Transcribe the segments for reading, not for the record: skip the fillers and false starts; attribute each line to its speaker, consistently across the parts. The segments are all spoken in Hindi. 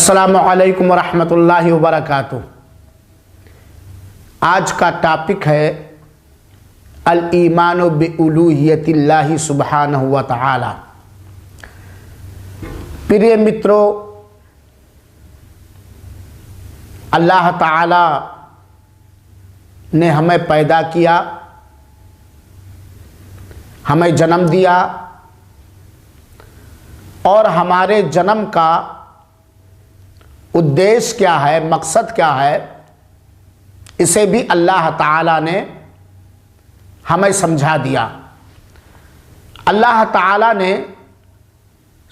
Speaker 1: अस्सलामु अलैकुम वरहमतुल्लाहि वबरकातुहू। आज का टॉपिक है अल ईमानु बिउलूहियतिल्लाहि सुब्हानहु व तआला। प्रिय मित्रों, अल्लाह ताला ने हमें पैदा किया, हमें जन्म दिया और हमारे जन्म का उद्देश्य क्या है, मकसद क्या है, इसे भी अल्लाह ताला ने हमें समझा दिया। अल्लाह ताला ने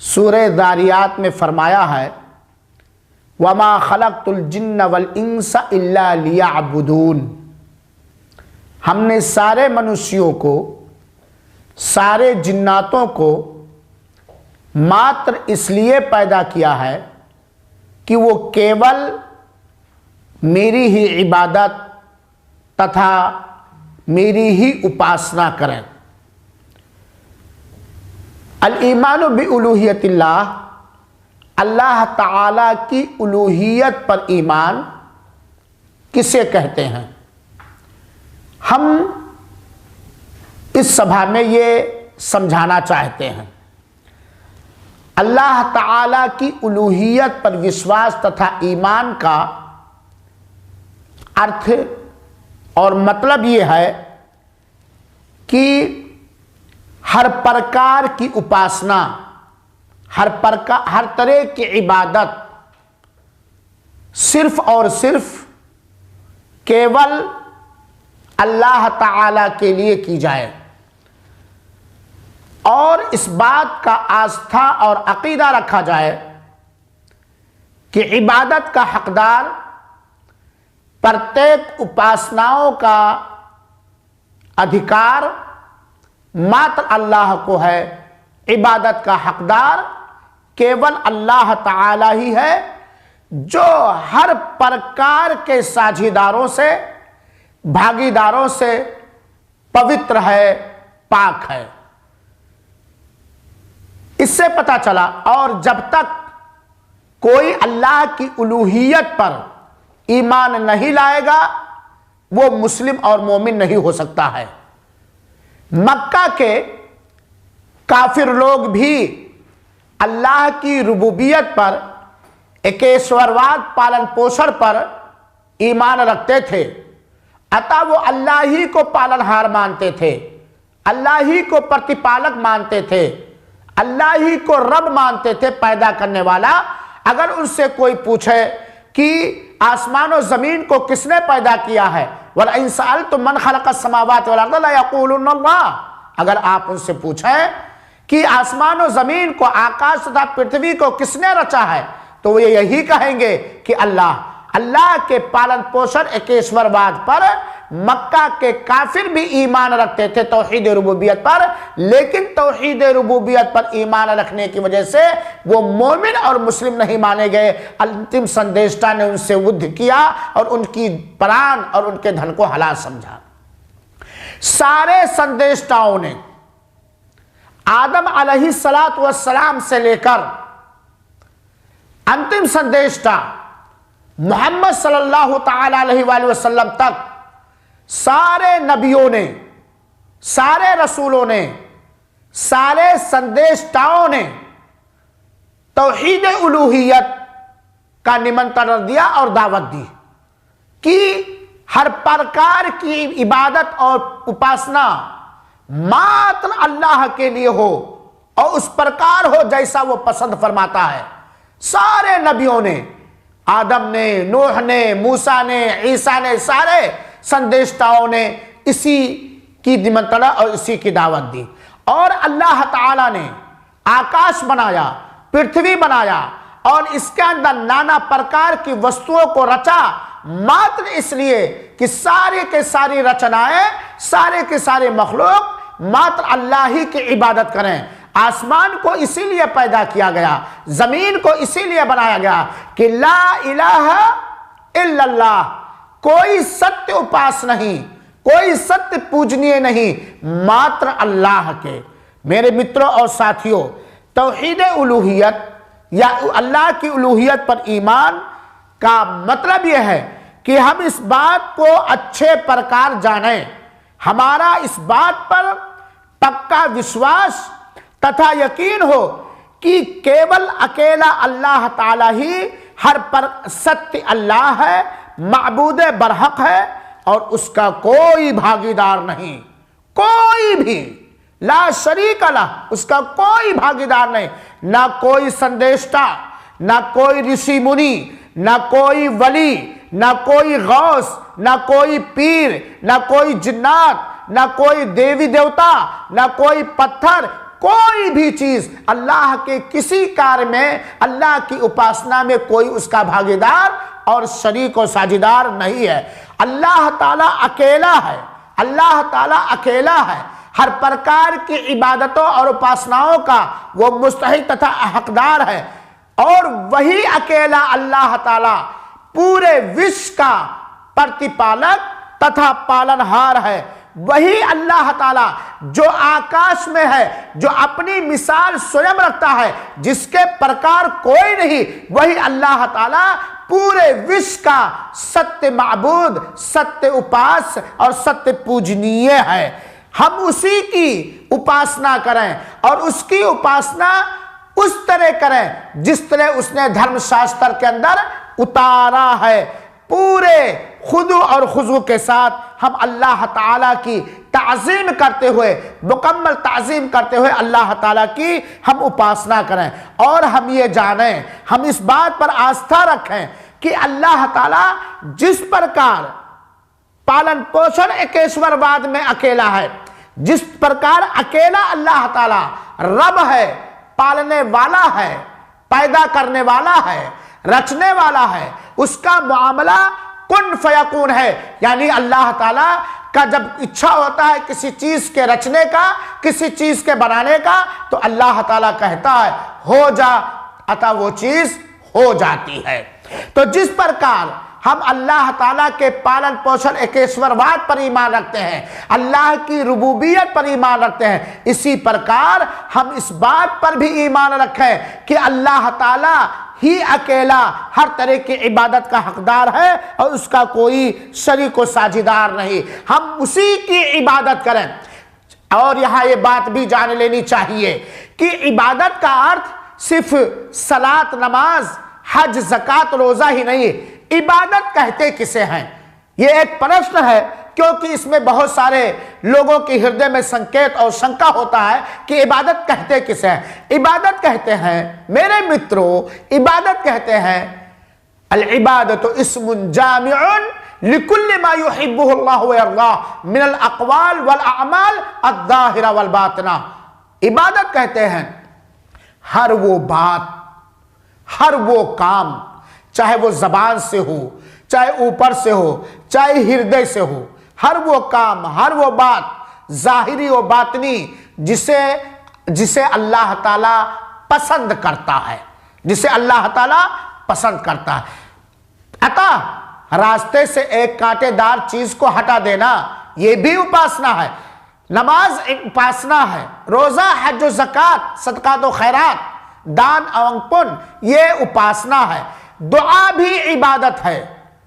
Speaker 1: सूरह ज़ारियात में फरमाया है, वमा खलक़तुल जिन्न वल इंसा इल्ला लियअबुदून। हमने सारे मनुष्यों को, सारे जिन्नातों को मात्र इसलिए पैदा किया है कि वो केवल मेरी ही इबादत तथा मेरी ही उपासना करें। अल ईमानु बिउलूहियतिल्लाह, अल्लाह ताला की उलूहियत पर ईमान किसे कहते हैं। हम इस सभा में ये समझाना चाहते हैं। अल्लाह ताला की उलूहियत पर विश्वास तथा ईमान का अर्थ और मतलब ये है कि हर प्रकार की उपासना, हर तरह की इबादत सिर्फ और सिर्फ केवल अल्लाह ताला के लिए की जाए और इस बात का आस्था और अकीदा रखा जाए कि इबादत का हकदार, प्रत्येक उपासनाओं का अधिकार मात्र अल्लाह को है। इबादत का हकदार केवल अल्लाह ताला ही है, जो हर प्रकार के साझीदारों से, भागीदारों से पवित्र है, पाक है। इससे पता चला, और जब तक कोई अल्लाह की उलूहियत पर ईमान नहीं लाएगा वो मुस्लिम और मोमिन नहीं हो सकता है। मक्का के काफिर लोग भी अल्लाह की रुबूबियत पर, एकेश्वरवाद पालन पोषण पर ईमान रखते थे, अतः वो अल्लाह ही को पालनहार मानते थे, अल्लाह ही को प्रतिपालक मानते थे, अल्लाह ही को रब मानते थे, पैदा करने वाला। अगर उनसे कोई पूछे कि आसमान और जमीन को किसने पैदा किया है, वला इन सअल्तुम मन खलक़स समावाति वल अर्द ला यक़ूलुन्न अल्लाह, अगर आप उनसे पूछें कि आसमान और जमीन को, आकाश तथा पृथ्वी को किसने रचा है, तो वे यही कहेंगे कि अल्लाह। अल्लाह के पालन पोषण एकेश्वरवाद पर मक्का के काफिर भी ईमान रखते थे, तौहीद रुबूबियत पर, लेकिन तौहीद रुबूबियत पर ईमान रखने की वजह से वो मोमिन और मुस्लिम नहीं माने गए। अंतिम संदेष्टा ने उनसे युद्ध किया और उनकी प्राण और उनके धन को हलाल समझा। सारे संदेष्टाओं ने आदम अलैहिस्सलातु वस्सलाम से लेकर अंतिम संदेष्टा मोहम्मद सल्लल्लाहु ताला अलैहि वसल्लम तक सारे नबियों ने, सारे रसूलों ने, सारे संदेशताओं ने तौहीद उलूहियत का निमंत्रण दिया और दावत दी कि हर प्रकार की इबादत और उपासना मात्र अल्लाह के लिए हो और उस प्रकार हो जैसा वो पसंद फरमाता है। सारे नबियों ने, आदम ने, नूह ने, मूसा ने, ईसा ने, सारे संदेशताओं ने इसी की निमंत्रणा और इसी की दावत दी। और अल्लाह ताला ने आकाश बनाया, पृथ्वी बनाया और इसके अंदर नाना प्रकार की वस्तुओं को रचा मात्र इसलिए कि सारे के सारी रचनाएं, सारे के सारे मखलूक मात्र अल्लाह ही की इबादत करें। आसमान को इसीलिए पैदा किया गया, जमीन को इसीलिए बनाया गया कि ला इलाहा इल्लल्लाह, कोई सत्य उपास नहीं, कोई सत्य पूजनीय नहीं, मात्र अल्लाह के। मेरे मित्रों और साथियों, तौहीद उलूहियत या अल्लाह की उलूहियत पर ईमान का मतलब यह है कि हम इस बात को अच्छे प्रकार जानें, हमारा इस बात पर पक्का विश्वास तथा यकीन हो कि केवल अकेला अल्लाह ताला ही हर पर सत्य अल्लाह है, माबूद बरहक है और उसका कोई भागीदार नहीं, कोई भी, ला शरीक अल्लाह, उसका कोई भागीदार नहीं, ना कोई संदेष्टा, ना कोई ऋषि मुनि, ना कोई वली, ना कोई गौस, ना कोई पीर, ना कोई जिन्नात, ना कोई देवी देवता, ना कोई पत्थर, कोई भी चीज अल्लाह के किसी कार्य में, अल्लाह की उपासना में कोई उसका भागीदार और शरीक और साझीदार नहीं है। अल्लाह ताला अकेला है, अल्लाह ताला अकेला है, हर प्रकार की इबादतों और उपासनाओं का वो मुस्तहिक तथा हकदार है और वही अकेला अल्लाह ताला पूरे विश्व का प्रतिपालक तथा पालनहार है। वही अल्लाह ताला जो आकाश में है, जो अपनी मिसाल स्वयं रखता है, जिसके प्रकार कोई नहीं, वही अल्लाह ताला पूरे विश्व का सत्य माबूद, सत्य उपास और सत्य पूजनीय है। हम उसी की उपासना करें और उसकी उपासना उस तरह करें जिस तरह उसने धर्मशास्त्र के अंदर उतारा है। पूरे खुदू और खुजू के साथ हम अल्लाह ताला की ताज़ीम करते हुए, मुकम्मल ताज़ीम करते हुए अल्लाह ताला की हम उपासना करें और हम ये जानें, हम इस बात पर आस्था रखें कि अल्लाह ताला जिस प्रकार पालन पोषण एकेश्वरवाद में अकेला है, जिस प्रकार अकेला अल्लाह ताला रब है, पालने वाला है, पैदा करने वाला है, रचने वाला है, उसका मामला कुन फयकून है। यानी अल्लाह ताला का जब इच्छा होता है किसी चीज के रचने का, किसी चीज के बनाने का, तो अल्लाह ताला कहता है हो जा, अतः वो चीज हो जाती है। तो जिस प्रकार हम अल्लाह ताला के पालन पोषण एकेश्वरवाद पर ईमान रखते हैं, अल्लाह की रुबूबियत पर ईमान रखते हैं, इसी प्रकार हम इस बात पर भी ईमान रखें कि अल्लाह ताला ही अकेला हर तरह की इबादत का हकदार है और उसका कोई शरीक व साझीदार नहीं। हम उसी की इबादत करें। और यहाँ ये बात भी जान लेनी चाहिए कि इबादत का अर्थ सिर्फ सलात, नमाज, हज, ज़कात, रोज़ा ही नहीं। इबादत कहते किसे हैं, ये एक प्रश्न है, क्योंकि इसमें बहुत सारे लोगों के हृदय में संकेत और शंका होता है कि इबादत कहते किसे हैं। इबादत कहते हैं मेरे मित्रों, इबादत कहते हैं अल इबादत इस्मुन जामिउन लिकुल्लि मा युहिब्बुहु अल्लाहु व यर्ज़ाहु मिनल अक़वाल वल अअमाल अज़-ज़ाहिरा वल बातिना। इबादत कहते हैं हर वो बात, हर वो काम, चाहे वो जबान से हो, चाहे ऊपर से हो, चाहे हृदय से हो, हर वो काम, हर वो बात, जाहिरी व बातनी, जिसे अल्लाह ताला पसंद करता है, जिसे अल्लाह ताला पसंद करता है। अतः रास्ते से एक कांटेदार चीज को हटा देना ये भी उपासना है। नमाज एक उपासना है, रोजा, हज, ज़कात, सदकात व खैरात, दान और पुण्य ये उपासना है। दुआ भी इबादत है,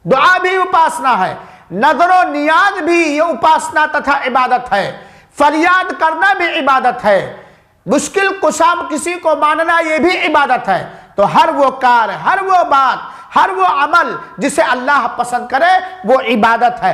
Speaker 1: दुआ भी उपासना है। नज़रो नियाज भी ये उपासना तथा इबादत है। फरियाद करना भी इबादत है। मुश्किल कुशा किसी को मानना ये भी इबादत है। तो हर वो कार्य, हर वो बात, हर वो अमल जिसे अल्लाह पसंद करे वो इबादत है।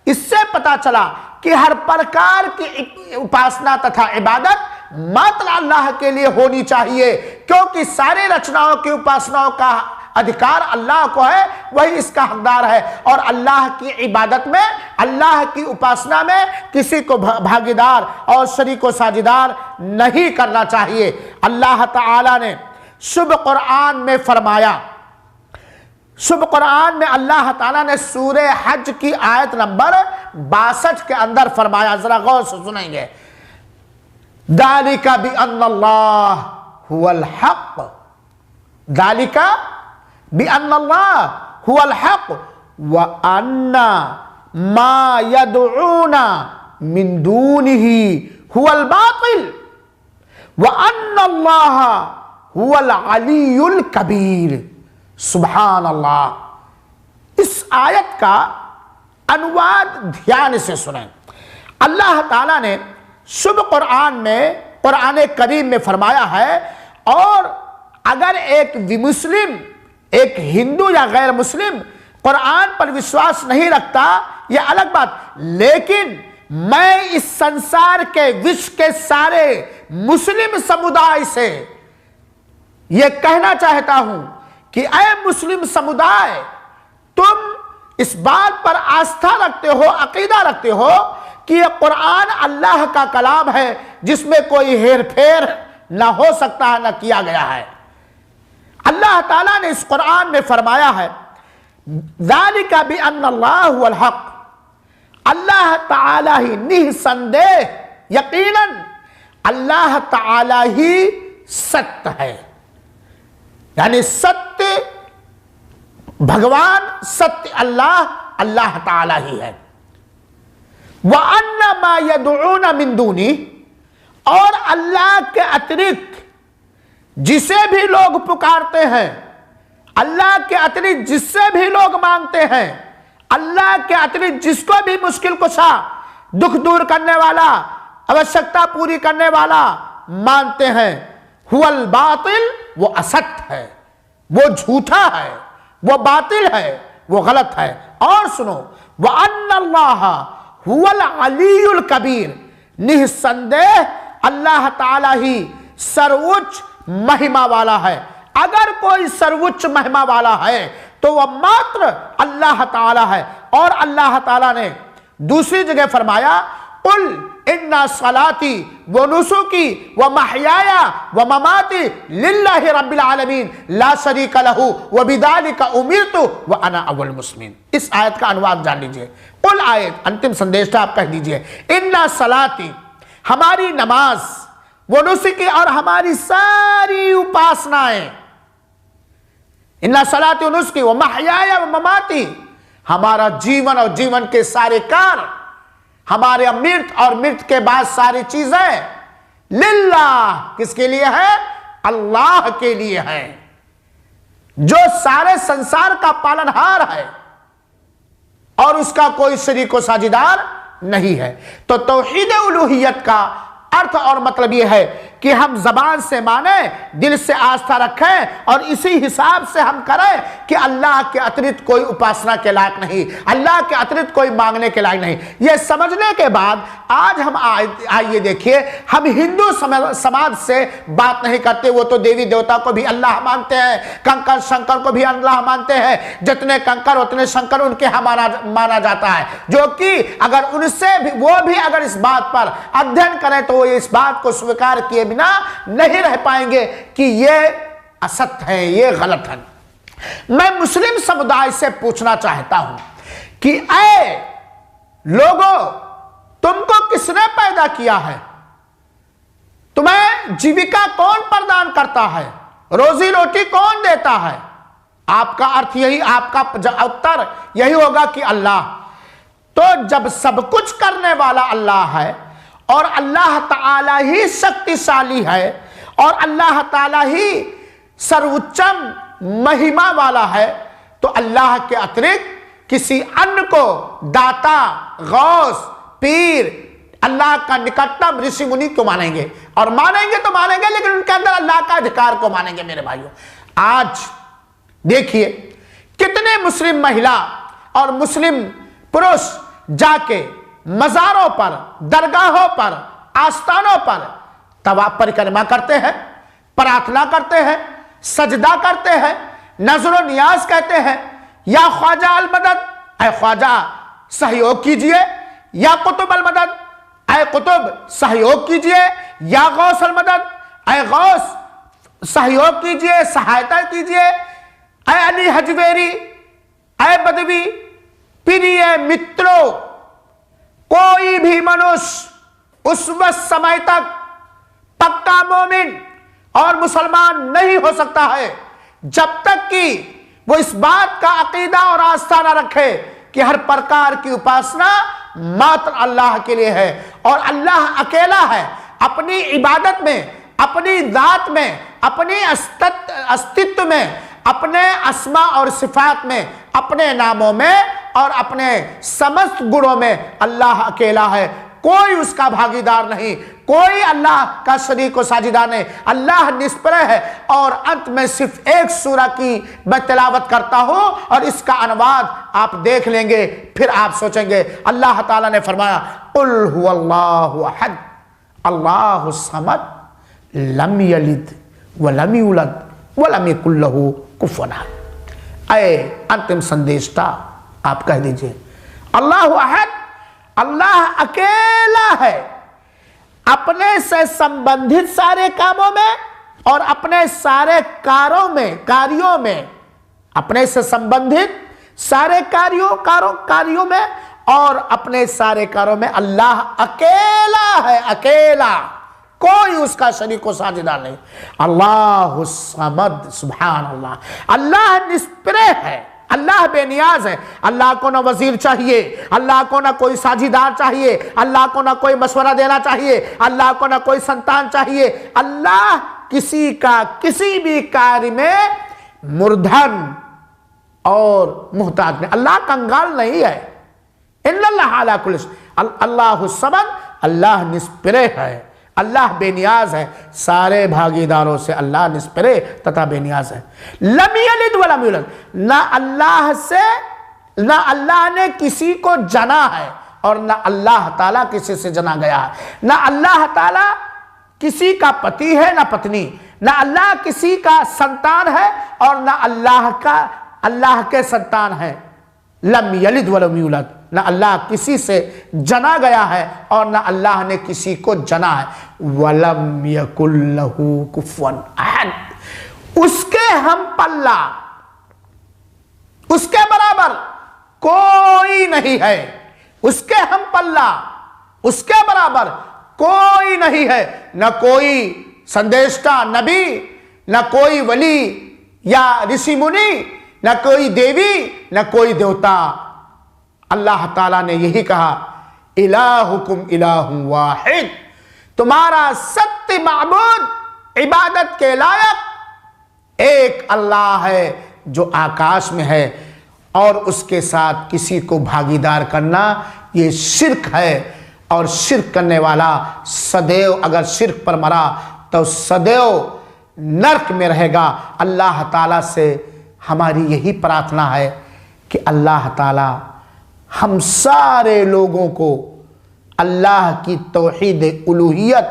Speaker 1: इससे पता चला कि हर प्रकार की उपासना तथा इबादत मात्र अल्लाह के लिए होनी चाहिए, क्योंकि सारे रचनाओं की उपासनाओं का अधिकार अल्लाह को है, वही इसका हकदार है। और अल्लाह की इबादत में, अल्लाह की उपासना में किसी को भागीदार और शरीक व साझीदार नहीं करना चाहिए। अल्लाह ताला ने शुभ कुरान में फरमाया, शुभ कुरान में अल्लाह ताला ने सूरे हज की आयत नंबर 62 के अंदर फरमाया, जरा गौर से सुनेंगे। दालिका बिअन्नल्लाह हुवल हक़, दालिका बिअन्नल्लाह हुवल हक़ व अन्ना मा यदऊना मिन दूनिही हुवल बातिल व अन्नल्लाह हुवल अलीयुल कबीर। सुभान अल्लाह। इस आयत का अनुवाद ध्यान से सुनें। अल्लाह ताला ने शुभ कुरान में, कुरान करीम में फरमाया है, और अगर एक विमुस्लिम, एक हिंदू या गैर मुस्लिम कुरान पर विश्वास नहीं रखता, यह अलग बात, लेकिन मैं इस संसार के, विश्व के सारे मुस्लिम समुदाय से यह कहना चाहता हूं कि ऐ मुस्लिम समुदाय, तुम इस बात पर आस्था रखते हो, अकीदा रखते हो कि यह कुरान अल्लाह का कलाम है, जिसमें कोई हेर फेर ना हो सकता है, ना किया गया है। अल्लाह ताला ने इस कुरान में फरमाया है, ज़ालिका बिअन्नल्लाह हुवल हक़, अल्लाह ताला ही निसंदेह, यकीनन अल्लाह ताला ही सत्य है। यानी सत्य भगवान, सत्य अल्लाह, अल्लाह ताला ही है। व अन्ना मा यदऊना मिन दूनी, और अल्लाह के अतिरिक्त जिसे भी लोग पुकारते हैं, अल्लाह के अतिरिक्त जिससे भी लोग मांगते हैं, अल्लाह के अतिरिक्त जिसको भी मुश्किल कुशा, दुख दूर करने वाला, आवश्यकता पूरी करने वाला मानते हैं, हुवल बातिल, वो असत्य है, वो झूठा है, वो बातिल है, वो गलत है। और सुनो, व अन्नल्लाह हुवल अलीयुल कबीर, निसंदेह अल्लाह ताला ही सर्वोच्च महिमा वाला है। अगर कोई सर्वोच्च महिमा वाला है तो वह मात्र अल्लाह ताला है। और अल्लाह ताला ने दूसरी जगह फरमाया, कुल इन्ना सलाती व नुसुकी व महयाया व ममाती लिल्लाहि रब्बिल आलमीन ला शरीका लहू व बिदालिका उमिरतु व अना अव्वल मुस्लिमीन। इस आयत का अनुवाद जान लीजिए। कुल आयत, अंतिम संदेश आप कह दीजिए, इन्ना सलाती, हमारी नमाज, वो नुसुकी, और हमारी सारी उपासनाएं, इन्ना सलाती व नुसुकी व महयाया व ममाती, हमारा जीवन और जीवन के सारे कार्य, हमारे मृत और मृत के बाद सारी चीजें, लिल्लाह, किसके लिए है? अल्लाह के लिए है, जो सारे संसार का पालनहार है और उसका कोई शरीक व साझीदार नहीं है। तो तौहीद उलूहियत का अर्थ और मतलब यह है कि हम जबान से माने, दिल से आस्था रखें, और इसी हिसाब से हम करें कि अल्लाह के अतिरिक्त कोई उपासना के लायक नहीं, अल्लाह के अतिरिक्त कोई मांगने के लायक नहीं। यह समझने के बाद आज हम आइए देखिए, हम हिंदू समाज से बात नहीं करते, वो तो देवी देवता को भी अल्लाह मानते हैं, कंकर शंकर को भी अल्लाह मानते हैं, जितने कंकर उतने शंकर उनके माना जाता है, जो कि अगर उनसे भी, वो भी अगर इस बात पर अध्ययन करें तो वो इस बात को स्वीकार किए बिना नहीं रह पाएंगे कि ये असत्य है, ये गलत है। मैं मुस्लिम समुदाय से पूछना चाहता हूं कि ऐ लोगों, तुमको किसने पैदा किया है? तुम्हें जीविका कौन प्रदान करता है? रोजी रोटी कौन देता है? आपका अर्थ यही, आपका उत्तर यही होगा कि अल्लाह। तो जब सब कुछ करने वाला अल्लाह है और अल्लाह ताला ही शक्तिशाली है और अल्लाह ताला ही सर्वोच्चम महिमा वाला है, तो अल्लाह के अतिरिक्त किसी अन्य को दाता, गौस, पीर, अल्लाह का निकटतम ऋषि मुनि क्यों मानेंगे? और मानेंगे तो मानेंगे, लेकिन उनके अंदर अल्लाह का अधिकार को मानेंगे। मेरे भाइयों, आज देखिए कितने मुस्लिम महिला और मुस्लिम पुरुष जाके मज़ारों पर, दरगाहों पर, आस्थानों पर तवाफ परिक्रमा करते हैं, प्रार्थना करते हैं, सजदा करते हैं, नजर नियाज कहते हैं, या ख्वाजा अल मदद, ऐ ख्वाजा सहयोग कीजिए, या कुतुब अल मदद, ऐ कुतुब सहयोग कीजिए, या गौस अल मदद, ऐ गौस सहयोग कीजिए, सहायता कीजिए, ऐ अली हजवेरी, ऐ बदवी, प्रिय मित्रों, कोई भी मनुष्य उस वक्त समय तक पक्का मोमिन और मुसलमान नहीं हो सकता है जब तक कि वो इस बात का अकीदा और आस्था न रखे कि हर प्रकार की उपासना मात्र अल्लाह के लिए है और अल्लाह अकेला है। अपनी इबादत में, अपनी जात में अपने अस्तित्व में, अपने अस्मा और सिफात में, अपने नामों में और अपने समस्त गुणों में अल्लाह अकेला है, कोई उसका भागीदार नहीं, कोई अल्लाह का शरीक व साझीदार नहीं। अल्लाह निष्प्रह है। और अंत में सिर्फ एक सूरा की मैं तिलावत करता हूं और इसका अनुवाद आप देख लेंगे, फिर आप सोचेंगे। अल्लाह ताला ने फरमाया, कुल हुवल्लाहु अहद अल्लाहु समद लम यलिद व लम यूलद व लम यकुल लहू कुफुवन अहद। ऐ अंतिम संदेशता, आप कह दीजिए अल्लाहु अहद, अल्लाह अकेला है अपने से संबंधित सारे कामों में और अपने सारे कार्यों में, अपने से संबंधित सारे कार्यों में और अपने सारे कार्यों में अल्लाह अकेला है, अकेला, कोई उसका शरीक व साझीदार नहीं। अल्लाहु समद, सुभान अल्लाह, अल्लाह निष्प्रह है, अल्लाह बेनियाज है। अल्लाह को ना वजीर चाहिए, अल्लाह को ना कोई साझीदार चाहिए, अल्लाह को ना कोई मशवरा देना चाहिए, अल्लाह को ना कोई संतान चाहिए। अल्लाह किसी का किसी भी कार्य में मूर्धन और मुहताज नहीं, अल्लाह कंगाल नहीं है। इन्नल्लाह अला कुल्ली शै, अल्लाहु समद, अल्लाह निष्प्रह है, अल्लाह बेनियाज है, सारे भागीदारों से अल्लाह निष्प्रह तथा बेनियाज है। लम यलिद व लम यूलद, ना अल्लाह ने किसी को जना है और ना अल्लाह ताला किसी से जना गया है। ना अल्लाह ताला किसी का पति है ना पत्नी, ना अल्लाह किसी का संतान है और ना अल्लाह के संतान है। लम यलिद व लम यूलद, ना अल्लाह किसी से जना गया है और ना अल्लाह ने किसी को जना है। वलम यकुल लहू कुफुवन अहद, उसके हम पल्ला, उसके बराबर कोई नहीं है, उसके हम पल्ला, उसके बराबर कोई नहीं है। न कोई संदेशता नबी, न कोई वली या ऋषि मुनि, न कोई देवी, न कोई देवता। अल्लाह ताला ने यही कहा, इलाहुकुम इलाहुन वाहिद, तुम्हारा सत्य माबूद इबादत के लायक एक अल्लाह है जो आकाश में है, और उसके साथ किसी को भागीदार करना ये शिर्क है। और शिर्क करने वाला सदैव, अगर शिर्क पर मरा तो सदैव नरक में रहेगा। अल्लाह ताला से हमारी यही प्रार्थना है कि अल्लाह ताला हम सारे लोगों को अल्लाह की तौहीद उलूहियत,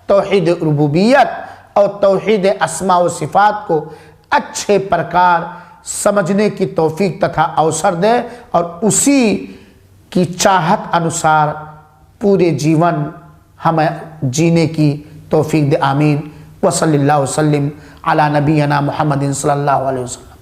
Speaker 1: तौहीद रुबूबियत और तौहीद अस्मा व सिफात को अच्छे प्रकार समझने की तौफीक तथा अवसर दे और उसी की चाहत अनुसार पूरे जीवन हमें जीने की तौफीक दे। आमीन। व सल्लल्लाहु वसल्लम अला नबीना मुहम्मदिन सल्लल्लाहु अलैहि वसल्लम।